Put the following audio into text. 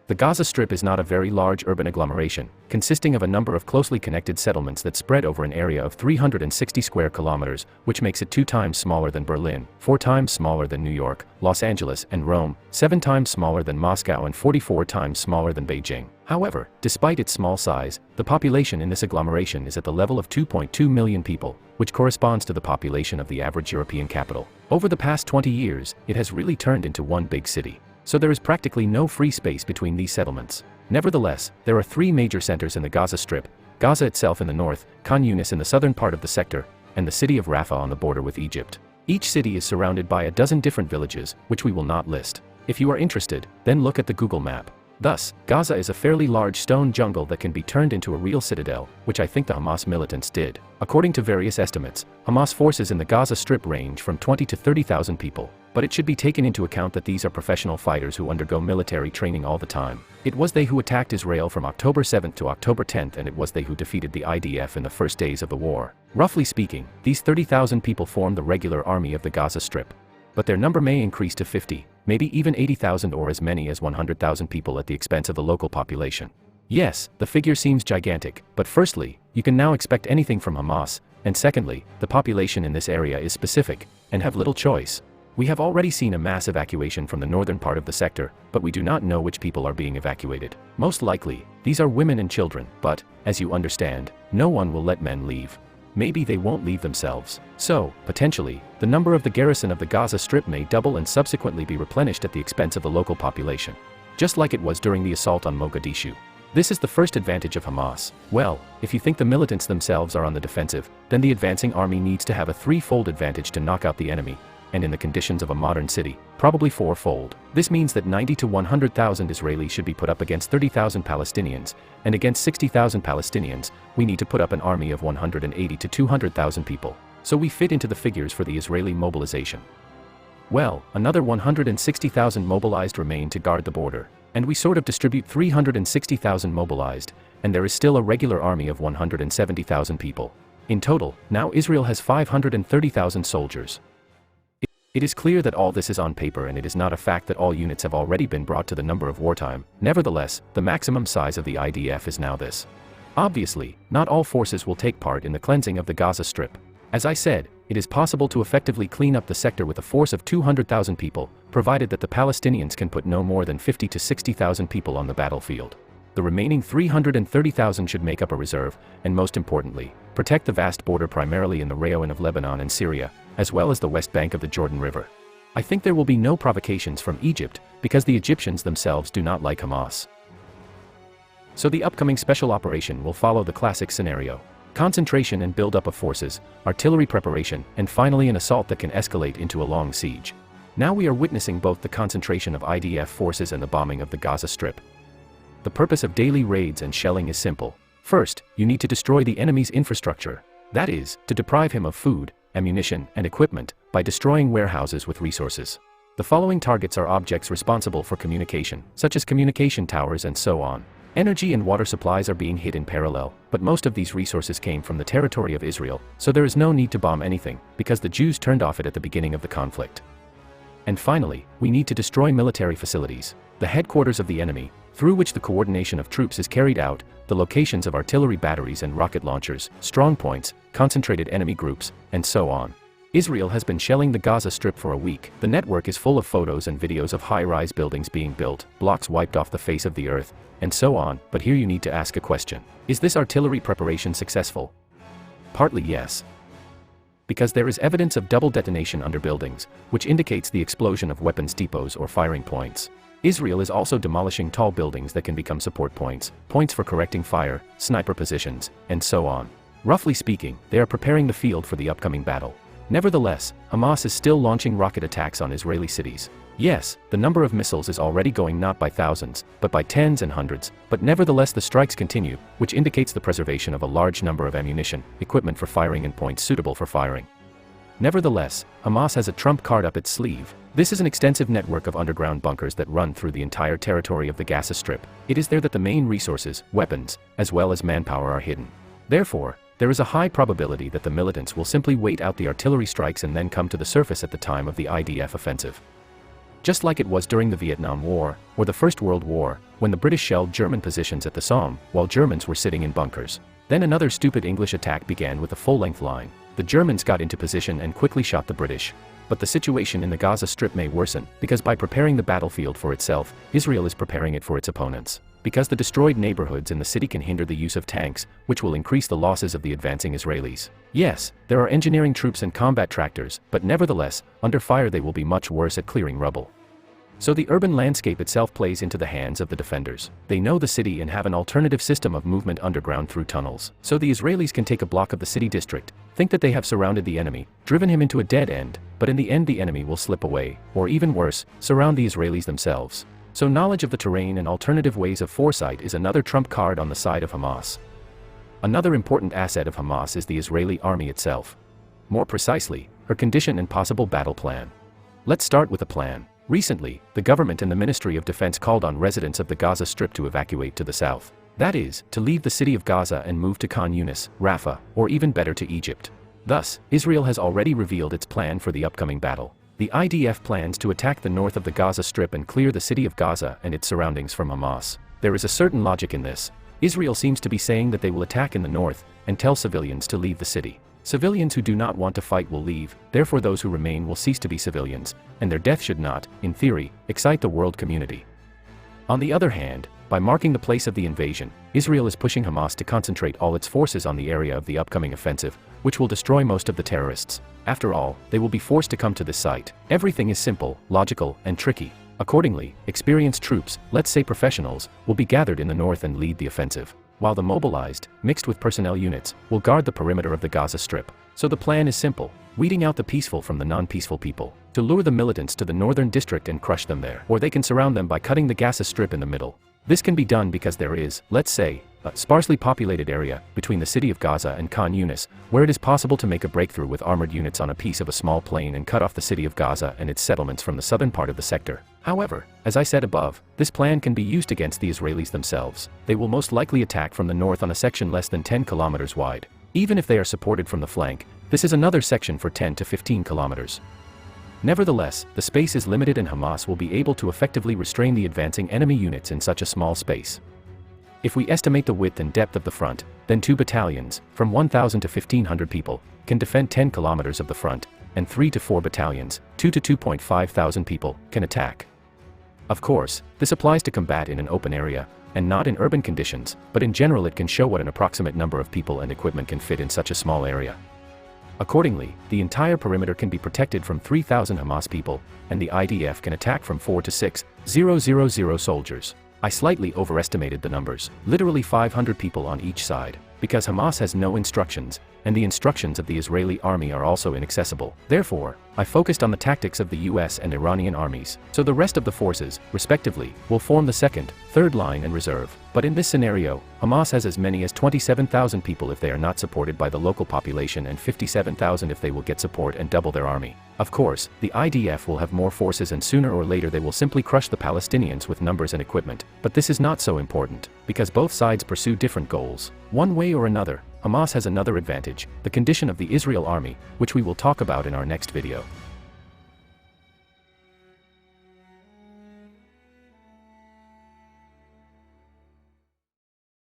The Gaza Strip is not a very large urban agglomeration, consisting of a number of closely connected settlements that spread over an area of 360 square kilometers, which makes it 2 times smaller than Berlin, 4 times smaller than New York, Los Angeles, and Rome, 7 times smaller than Moscow, and 44 times smaller than Beijing. However, despite its small size, the population in this agglomeration is at the level of 2.2 million people, which corresponds to the population of the average European capital. Over the past 20 years, it has really turned into one big city. So there is practically no free space between these settlements. Nevertheless, there are 3 major centers in the Gaza Strip: Gaza itself in the north, Khan Yunis in the southern part of the sector, and the city of Rafah on the border with Egypt. Each city is surrounded by a dozen different villages, which we will not list. If you are interested, then look at the Google map. Thus, Gaza is a fairly large stone jungle that can be turned into a real citadel, which I think the Hamas militants did. According to various estimates, Hamas forces in the Gaza Strip range from 20 to 30,000 people, but it should be taken into account that these are professional fighters who undergo military training all the time. It was they who attacked Israel from October 7th to October 10th, and it was they who defeated the IDF in the first days of the war. Roughly speaking, these 30,000 people form the regular army of the Gaza Strip. But their number may increase to 50, maybe even 80,000, or as many as 100,000 people at the expense of the local population. Yes, the figure seems gigantic, but firstly, you can now expect anything from Hamas, and secondly, the population in this area is specific, and have little choice. We have already seen a mass evacuation from the northern part of the sector, but we do not know which people are being evacuated. Most likely, these are women and children, but, as you understand, no one will let men leave. Maybe they won't leave themselves. So, potentially, the number of the garrison of the Gaza Strip may double and subsequently be replenished at the expense of the local population. Just like it was during the assault on Mogadishu. This is the first advantage of Hamas. Well, if you think the militants themselves are on the defensive, then the advancing army needs to have a 3-fold advantage to knock out the enemy, and in the conditions of a modern city, probably 4-fold. This means that 90 to 100,000 Israelis should be put up against 30,000 Palestinians, and against 60,000 Palestinians, we need to put up an army of 180 to 200,000 people. So we fit into the figures for the Israeli mobilization. Well, another 160,000 mobilized remain to guard the border, and we sort of distribute 360,000 mobilized, and there is still a regular army of 170,000 people. In total, now Israel has 530,000 soldiers. It is clear that all this is on paper, and it is not a fact that all units have already been brought to the number of wartime. Nevertheless, the maximum size of the IDF is now this. Obviously, not all forces will take part in the cleansing of the Gaza Strip. As I said, it is possible to effectively clean up the sector with a force of 200,000 people, provided that the Palestinians can put no more than 50 to 60,000 people on the battlefield. The remaining 330,000 should make up a reserve, and most importantly, protect the vast border primarily in the Rayon of Lebanon and Syria, as well as the west bank of the Jordan River. I think there will be no provocations from Egypt, because the Egyptians themselves do not like Hamas. So the upcoming special operation will follow the classic scenario: concentration and build-up of forces, artillery preparation, and finally an assault that can escalate into a long siege. Now we are witnessing both the concentration of IDF forces and the bombing of the Gaza Strip. The purpose of daily raids and shelling is simple. First, you need to destroy the enemy's infrastructure. That is, to deprive him of food, ammunition, and equipment, by destroying warehouses with resources. The following targets are objects responsible for communication, such as communication towers and so on. Energy and water supplies are being hit in parallel, but most of these resources came from the territory of Israel, so there is no need to bomb anything, because the Jews turned off it at the beginning of the conflict. And finally, we need to destroy military facilities, the headquarters of the enemy, through which the coordination of troops is carried out, the locations of artillery batteries and rocket launchers, strong points, concentrated enemy groups, and so on. Israel has been shelling the Gaza Strip for a week. The network is full of photos and videos of high-rise buildings being built, blocks wiped off the face of the earth, and so on. But here you need to ask a question. Is this artillery preparation successful? Partly yes. Because there is evidence of double detonation under buildings, which indicates the explosion of weapons depots or firing points. Israel is also demolishing tall buildings that can become support points, points for correcting fire, sniper positions, and so on. Roughly speaking, they are preparing the field for the upcoming battle. Nevertheless, Hamas is still launching rocket attacks on Israeli cities. Yes, the number of missiles is already going not by thousands, but by tens and hundreds, but nevertheless the strikes continue, which indicates the preservation of a large number of ammunition, equipment for firing, and points suitable for firing. Nevertheless, Hamas has a trump card up its sleeve. This is an extensive network of underground bunkers that run through the entire territory of the Gaza Strip. It is there that the main resources, weapons, as well as manpower are hidden. Therefore, there is a high probability that the militants will simply wait out the artillery strikes and then come to the surface at the time of the IDF offensive. just like it was during the Vietnam War, or the First World War, when the British shelled German positions at the Somme, while Germans were sitting in bunkers. Then another stupid English attack began with a full-length line. The Germans got into position and quickly shot the British. But the situation in the Gaza Strip may worsen, because by preparing the battlefield for itself, Israel is preparing it for its opponents. Because the destroyed neighborhoods in the city can hinder the use of tanks, which will increase the losses of the advancing Israelis. Yes, there are engineering troops and combat tractors, but nevertheless, under fire they will be much worse at clearing rubble. So the urban landscape itself plays into the hands of the defenders. They know the city and have an alternative system of movement underground through tunnels. So the Israelis can take a block of the city district, think that they have surrounded the enemy, driven him into a dead end, but in the end the enemy will slip away, or even worse, surround the Israelis themselves. So knowledge of the terrain and alternative ways of foresight is another trump card on the side of Hamas. Another important asset of Hamas is the Israeli army itself. More precisely, her condition and possible battle plan. Let's start with the plan. Recently, the government and the Ministry of Defense called on residents of the Gaza Strip to evacuate to the south. That is, to leave the city of Gaza and move to Khan Yunis, Rafah, or even better to Egypt. Thus, Israel has already revealed its plan for the upcoming battle. The IDF plans to attack the north of the Gaza Strip and clear the city of Gaza and its surroundings from Hamas. There is a certain logic in this. Israel seems to be saying that they will attack in the north, and tell civilians to leave the city. Civilians who do not want to fight will leave, therefore those who remain will cease to be civilians, and their death should not, in theory, excite the world community. On the other hand, by marking the place of the invasion, Israel is pushing Hamas to concentrate all its forces on the area of the upcoming offensive, which will destroy most of the terrorists. After all, they will be forced to come to this site. Everything is simple, logical, and tricky. Accordingly, experienced troops, let's say professionals, will be gathered in the north and lead the offensive, while the mobilized, mixed with personnel units, will guard the perimeter of the Gaza Strip. So the plan is simple, weeding out the peaceful from the non-peaceful people, to lure the militants to the northern district and crush them there. Or they can surround them by cutting the Gaza Strip in the middle. This can be done because there is, let's say, a sparsely populated area between the city of Gaza and Khan Yunis, where it is possible to make a breakthrough with armored units on a piece of a small plain and cut off the city of Gaza and its settlements from the southern part of the sector. However, as I said above, this plan can be used against the Israelis themselves. They will most likely attack from the north on a section less than 10 kilometers wide. Even if they are supported from the flank, this is another section for 10 to 15 kilometers. Nevertheless, the space is limited and Hamas will be able to effectively restrain the advancing enemy units in such a small space. If we estimate the width and depth of the front, then 2 battalions, from 1,000 to 1,500 people, can defend 10 kilometers of the front, and 3 to 4 battalions, 2 to 2.5 thousand people, can attack. Of course, this applies to combat in an open area, and not in urban conditions, but in general it can show what an approximate number of people and equipment can fit in such a small area. Accordingly, the entire perimeter can be protected from 3,000 Hamas people, and the IDF can attack from 4 to 6,000 soldiers. I slightly overestimated the numbers, literally 500 people on each side, because Hamas has no instructions, and the instructions of the Israeli army are also inaccessible. Therefore, I focused on the tactics of the US and Iranian armies, so the rest of the forces, respectively, will form the second, third line and reserve. But in this scenario, Hamas has as many as 27,000 people if they are not supported by the local population and 57,000 if they will get support and double their army. Of course, the IDF will have more forces and sooner or later they will simply crush the Palestinians with numbers and equipment. But this is not so important, because both sides pursue different goals. One way or another, Hamas has another advantage, the condition of the Israel army, which we will talk about in our next video.